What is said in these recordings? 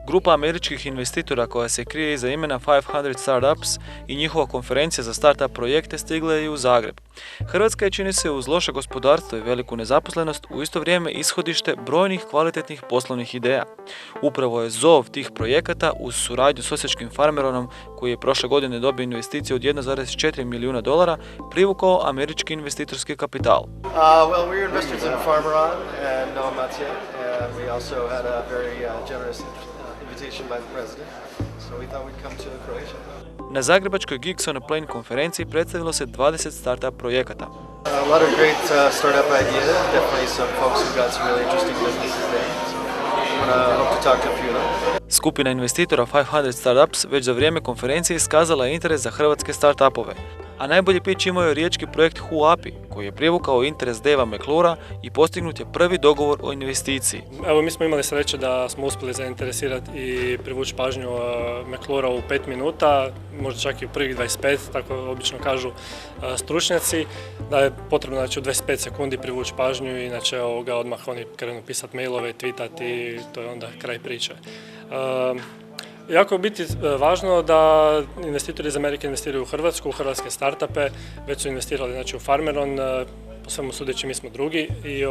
Grupa američkih investitora koja se krije iza imena 500 Startups i njihova konferencija za startup projekte stigla je i u Zagreb. Hrvatska je, čini se, uz loše gospodarstvo i veliku nezaposlenost u isto vrijeme ishodište brojnih kvalitetnih poslovnih ideja. Upravo je zov tih projekata uz suradnju s osječkim Farmeronom, koji je prošle godine dobio investiciju od 1,4 milijuna dolara, privukao američki investitorski kapital. Well, we're investors in Farmeron and Noam Mathieu, and we also had a very generous invitation by the president, so we thought we'd come to Croatia. Na zagrebačkoj Geeks on a Plane konferenciji predstavilo se 20 startup projekata. A lot of great startup ideas, definitely some folks who got some really interesting businesses there. So hope to talk to a few of them. Skupina investitora 500 Startups već za vrijeme konferencije iskazala je interes za hrvatske startupove. A najbolji pitch imao je riječki projekt Huapi, koji je privukao interes Davea McClura i postignut je prvi dogovor o investiciji. Evo, mi smo imali sreće da smo uspjeli zainteresirati i privući pažnju McClura u 5 minuta, možda čak i u prvih 25, tako obično kažu stručnjaci, da je potrebno u 25 sekundi privući pažnju, inače odmah oni krenu pisati mailove, tweetati i to je onda kraj priče. Jako je biti važno da investitori iz Amerike investiraju u Hrvatsku, u hrvatske startupe, već su investirali u Farmeron, po svemu sudeći mi smo drugi i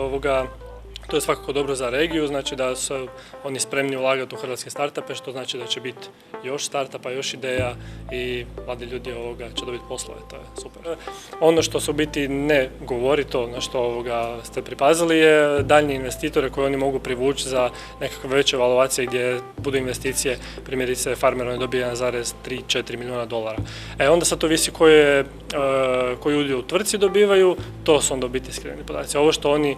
to je svakako dobro za regiju, znači da su oni spremni ulagati u hrvatske startupe, što znači da će biti još startupa, još ideja i mladi ljudi će dobiti poslove, to je super. Ono što se u biti ne govori, to na što ste pripazili, je daljnji investitore koje oni mogu privući za nekakve veće evaluacije gdje budu investicije, primjerice Farmeron dobije 1,3-4 milijuna dolara. Onda sad to visi koji udio u tvrtci dobivaju, to su onda u biti iskreni podaci. Ovo što oni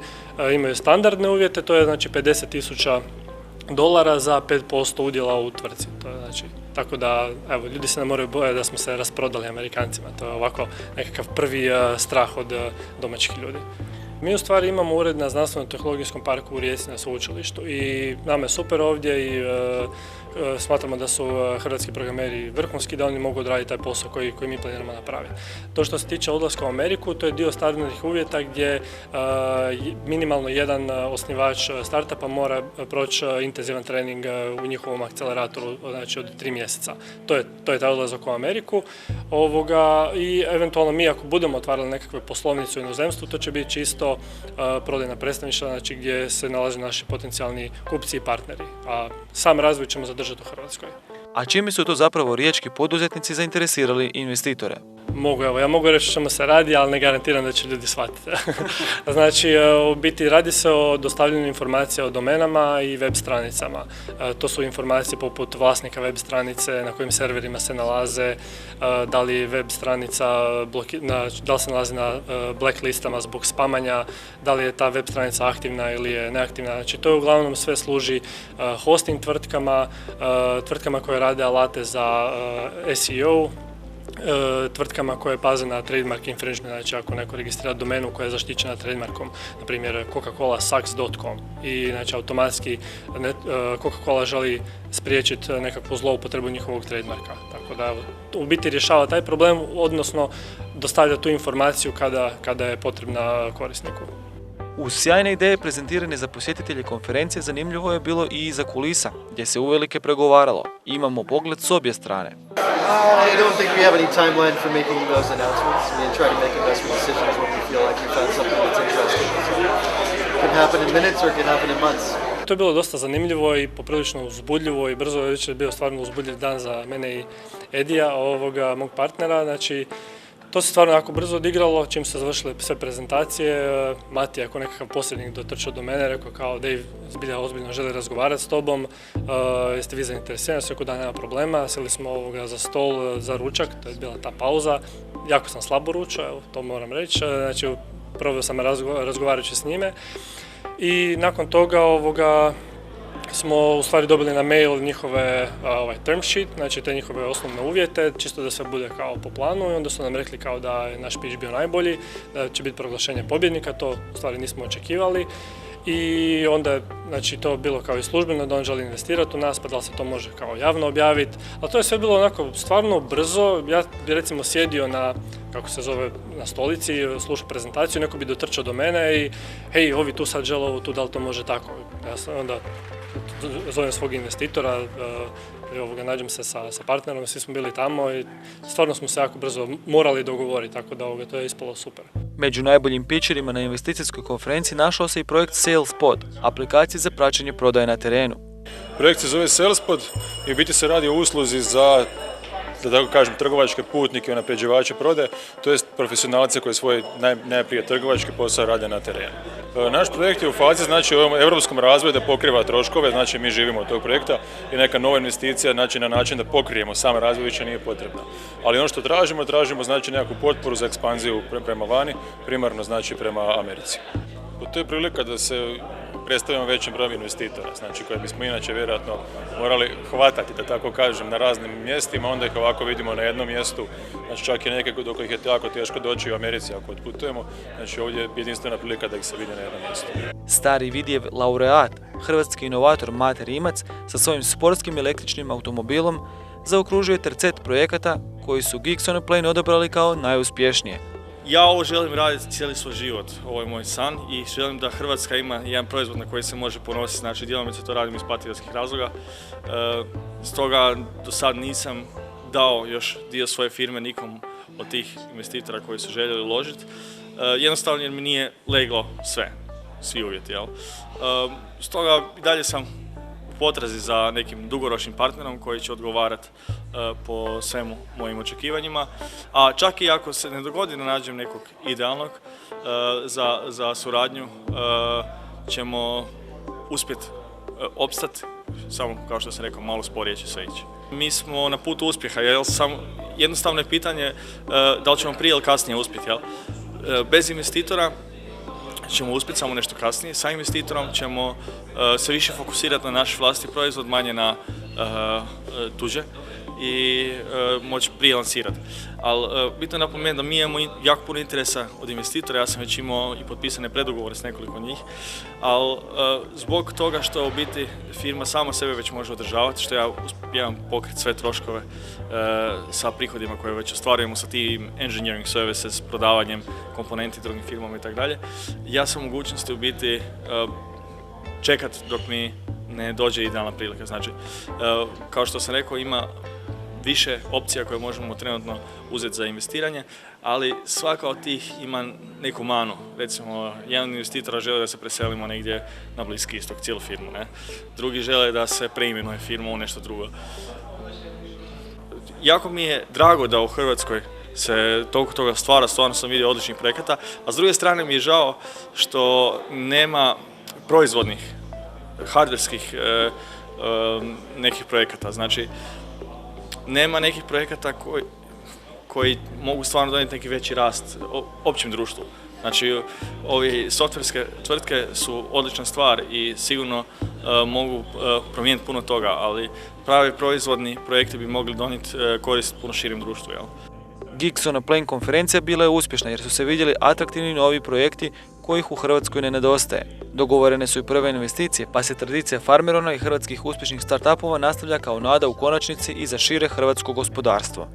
imaju standardne uvjete, to je znači $50,000 za 5% udjela u tvrtci. To je znači, tako da, evo, ljudi se ne moraju bojati da smo se rasprodali Amerikancima. To je ovako nekakav prvi strah od domaćih ljudi. Mi u stvari imamo ured na znanstveno-tehnologijskom parku u Rijeci na sveučilištu i nama je super ovdje i smatramo da su hrvatski programeri vrhunski, da oni mogu odraditi taj posao koji mi planiramo napraviti. To što se tiče odlaska u Ameriku, to je dio standardnih uvjeta gdje minimalno jedan osnivač startupa mora proći intenzivan trening u njihovom akceleratoru, znači od 3 mjeseca. To je taj odlazak u Ameriku. I eventualno mi ako budemo otvarali nekakve poslovnice u inozemstvu, to će biti čisto prodajna predstavništva, znači gdje se nalaze naši potencijalni kupci i partneri. A sam razvoj ćemo zadržati u Hrvatskoj. A čime su to zapravo riječki poduzetnici zainteresirali investitore? Ja mogu reći o čemu se radi, ali ne garantiram da će ljudi shvatiti. Znači, u biti radi se o dostavljanju informacija o domenama i web stranicama. To su informacije poput vlasnika web stranice, na kojim serverima se nalaze, da li web stranica da li se nalazi na blacklistama zbog spamanja, da li je ta web stranica aktivna ili je neaktivna. Znači, to uglavnom sve služi hosting tvrtkama koje rade alate za SEO, tvrtkama koje paze na trademark infringement, znači ako neko registrira domenu koja je zaštićena trademarkom, na primjer coca-cola-saks.com i znači automatski Coca-Cola želi spriječiti nekakvu zloupotrebu njihovog trademarka. Tako da u biti rješava taj problem, odnosno dostavlja tu informaciju kada je potrebna korisniku. Uz sjajne ideje prezentirane za posjetitelje konferencije zanimljivo je bilo i iza kulisa, gdje se uvelike pregovaralo. Imamo pogled s obje strane. I don't think we have any timeline for making those announcements. We try to make investment decisions when we feel like we found something that's interesting. It can happen in minutes or it can happen in months. To je bilo dosta zanimljivo i poprilično uzbudljivo i brzo. Već je bio stvarno uzbudljiv dan za mene i Edija, mog partnera. Znači, to se stvarno jako brzo odigralo, čim se završile sve prezentacije. Mati je ako nekakav posrednik dotrčao do mene, rekao kao Dave, zbilja ozbiljno želi razgovarati s tobom, jeste vi zainteresirani, rekao da nema problema, sjeli smo za stol za ručak, to je bila ta pauza. Jako sam slabo ručao, evo, to moram reći, znači proveo sam razgovarajući s njime i nakon toga smo u stvari dobili na mail njihove term sheet, znači te njihove osnovne uvjete, čisto da sve bude kao po planu i onda su nam rekli kao da je naš pitch bio najbolji, da će biti proglašenje pobjednika, to u stvari nismo očekivali i onda je znači, to bilo kao i službeno da on želi investirati u nas, pa da li se to može kao javno objaviti, ali to je sve bilo onako stvarno brzo. Ja bi recimo sjedio na kako se zove, na stolici, slušao prezentaciju, neko bi dotrčao do mene i hej, ovi tu sad žele ovo tu, da li to može tako? Ja sam onda zovem svog investitora, nađem se sa partnerom, svi smo bili tamo i stvarno smo se jako brzo morali dogovoriti, tako da to je ispalo super. Među najboljim pitcherima na investicijskoj konferenciji našao se i projekt SalesPod, aplikacija za praćenje prodaje na terenu. Projekt se zove SalesPod i u biti se radi o usluzi za, da tako kažem, trgovačke putnike, unapređivače prodaje, to jest profesionalce koji svoj najprije trgovački posao rade na terenu. Naš projekt je u fazi, znači u ovom europskom razvoju da pokriva troškove, znači mi živimo od tog projekta i neka nova investicija, znači na način da pokrijemo sam razvoj više nije potrebna. Ali ono što tražimo znači nekakvu potporu za ekspanziju prema vani, primarno znači prema Americi. To je prilika da se predstavimo većim brojem investitora, znači koje bismo inače vjerojatno morali hvatati, da tako kažem, na raznim mjestima, onda ih ovako vidimo na jednom mjestu, znači čak i neke do kojih je jako teško doći u Americi ako otputujemo, znači ovdje je jedinstvena prilika da ih se vidi na jednom mjestu. Stari vidjev laureat, hrvatski inovator Mate Rimac sa svojim sportskim električnim automobilom zaokružuje tercet projekata koji su Geeks on a Plane odabrali kao najuspješnije. Ja ovo želim raditi cijeli svoj život, ovo je moj san i želim da Hrvatska ima jedan proizvod na koji se može ponositi, znači djelomice to radim iz patriotskih razloga, stoga do sad nisam dao još dio svoje firme nikom od tih investitora koji su željeli uložiti, jednostavno jer mi nije leglo svi uvjeti, jel? Stoga i dalje sam u potrazi za nekim dugoročnim partnerom koji će odgovarati po svemu mojim očekivanjima, a čak i ako se ne dogodi da nađem nekog idealnog za suradnju, ćemo uspjeti opstati, samo kao što sam rekao, malo sporije će sve ići. Mi smo na putu uspjeha, jer jednostavno je pitanje da li ćemo prije ili kasnije uspjeti. Jel? Bez investitora ćemo uspjeti samo nešto kasnije, sa investitorom ćemo se više fokusirati na naš vlastiti proizvod, manje na tuđe i moći prije lansirati. Ali bitno je napomenuti da mi imamo jako puno interesa od investitora, ja sam već imao i potpisane predugovore s nekoliko njih, ali zbog toga što u biti firma sama sebe već može održavati, što ja uspijevam pokriti sve troškove sa prihodima koje već ostvarujemo sa tim engineering services, prodavanjem komponenti drugim firmama i tako dalje, ja sam u mogućnosti u biti čekati dok mi ne dođe idealna prilika. Znači, kao što sam rekao, ima više opcija koje možemo trenutno uzeti za investiranje, ali svaka od tih ima neku manu. Recimo, jedan investitor želi da se preselimo negdje na Bliski istok, cijelu firmu, ne? Drugi žele da se preimenuje firmu u nešto drugo. Jako mi je drago da u Hrvatskoj se toliko toga stvara, stvarno sam vidio odličnih projekata, a s druge strane mi je žao što nema proizvodnih, hardverskih nekih projekata. Znači, nema nekih projekata koji mogu stvarno donijeti neki veći rast općem društvu. Znači, ovi softverske tvrtke su odlična stvar i sigurno mogu promijeniti puno toga, ali pravi proizvodni projekti bi mogli donijeti korist puno širim društvu. Jel? Geeks on a Plane konferencija bila je uspješna jer su se vidjeli atraktivni novi projekti kojih u Hrvatskoj ne nedostaje. Dogovorene su i prve investicije, pa se tradicija Farmerona i hrvatskih uspješnih startupova nastavlja kao nada u konačnici i za šire hrvatsko gospodarstvo.